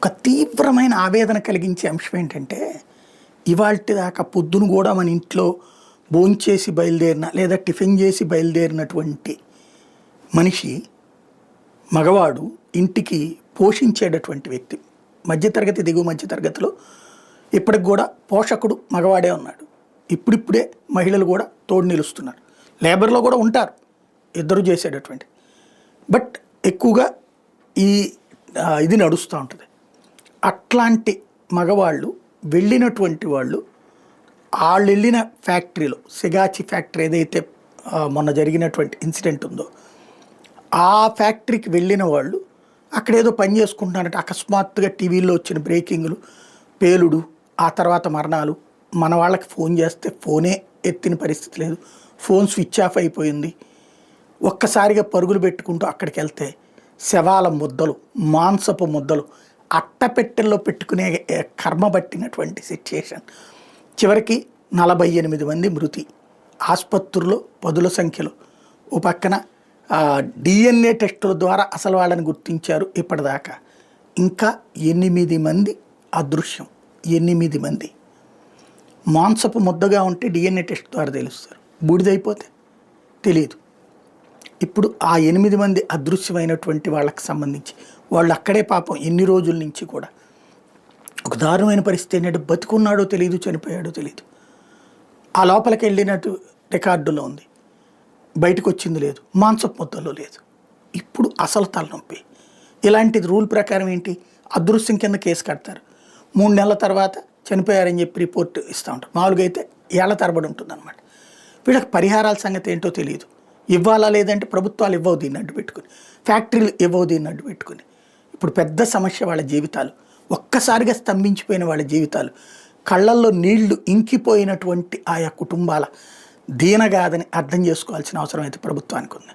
ఒక తీవ్రమైన ఆవేదన కలిగించే అంశం ఏంటంటే, ఇవాల్టి దాకా పొద్దున కూడా మన ఇంట్లో భోంచేసి బయలుదేరిన లేదా టిఫిన్ చేసి బయలుదేరినటువంటి మనిషి, మగవాడు ఇంటికి పోషించేటటువంటి వ్యక్తి. మధ్యతరగతి, దిగువ మధ్యతరగతిలో ఇప్పటికి కూడా పోషకుడు మగవాడే ఉన్నాడు. ఇప్పుడిప్పుడే మహిళలు కూడా తోడు నిలుస్తున్నారు. లేబర్లో కూడా ఉంటారు ఇద్దరు చేసేటటువంటి. బట్ ఎక్కువగా ఈ ఇది నడుస్తూ ఉంటుంది. అట్లాంటి మగవాళ్ళు వెళ్ళినటువంటి వాళ్ళు వెళ్ళిన ఫ్యాక్టరీలో, సెగాచి ఫ్యాక్టరీ ఏదైతే మొన్న జరిగినటువంటి ఇన్సిడెంట్ ఉందో, ఆ ఫ్యాక్టరీకి వెళ్ళిన వాళ్ళు అక్కడ ఏదో పని చేసుకుంటున్నారంటే అకస్మాత్తుగా టీవీల్లో వచ్చిన బ్రేకింగ్లు, పేలుడు, ఆ తర్వాత మరణాలు. మన వాళ్ళకి ఫోన్ చేస్తే ఫోనే ఎత్తిన పరిస్థితి లేదు, ఫోన్ స్విచ్ ఆఫ్ అయిపోయింది. ఒక్కసారిగా పరుగులు పెట్టుకుంటూ అక్కడికి వెళ్తే శవాల ముద్దలు, మాంసపు ముద్దలు అట్టపెట్టెల్లో పెట్టుకునే కర్మ పట్టినటువంటి సిచ్యుయేషన్. చివరికి 48 మంది మృతి, ఆసుపత్రుల్లో పదుల సంఖ్యలో. ఓ పక్కన DNA టెస్టుల ద్వారా అసలు వాళ్ళని గుర్తించారు ఇప్పటిదాకా. ఇంకా 8 మంది అదృశ్యం. 8 మంది మాంసపు ముద్దగా ఉంటే DNA టెస్ట్ ద్వారా తెలుస్తారు, బూడిదైపోతే తెలియదు. ఇప్పుడు ఆ 8 మంది అదృశ్యమైనటువంటి వాళ్ళకి సంబంధించి వాళ్ళు అక్కడే పాపం ఎన్ని రోజుల నుంచి కూడా ఒక దారుణమైన పరిస్థితి ఏంటంటే, బతుకున్నాడో తెలియదు, చనిపోయాడో తెలియదు. ఆ లోపలికి వెళ్ళినట్టు రికార్డులో ఉంది, బయటకు వచ్చింది లేదు, మాంసపు ముద్దలో లేదు. ఇప్పుడు అసలు తలనొప్పి. ఇలాంటిది రూల్ ప్రకారం ఏంటి, అదృశ్యం కింద కేసు కడతారు. 3 నెలల తర్వాత చనిపోయారని చెప్పి రిపోర్ట్ ఇస్తూ ఉంటారు. మామూలుగా అయితే ఏళ్ల తరబడి ఉంటుంది అనమాట. వీళ్ళకి పరిహారాల సంగతి ఏంటో తెలియదు. ఇవ్వాలా లేదంటే ప్రభుత్వాలు ఇవ్వవు దీన్ని అడ్డు పెట్టుకుని, ఫ్యాక్టరీలు ఇవ్వవు దీన్ని అడ్డు పెట్టుకుని. ఇప్పుడు పెద్ద సమస్య వాళ్ళ జీవితాలు. ఒక్కసారిగా స్తంభించిపోయిన వాళ్ళ జీవితాలు, కళ్ళల్లో నీళ్లు ఇంకిపోయినటువంటి ఆయా కుటుంబాల దీనగాదని అర్థం చేసుకోవాల్సిన అవసరం అయితే ప్రభుత్వానికి ఉంది.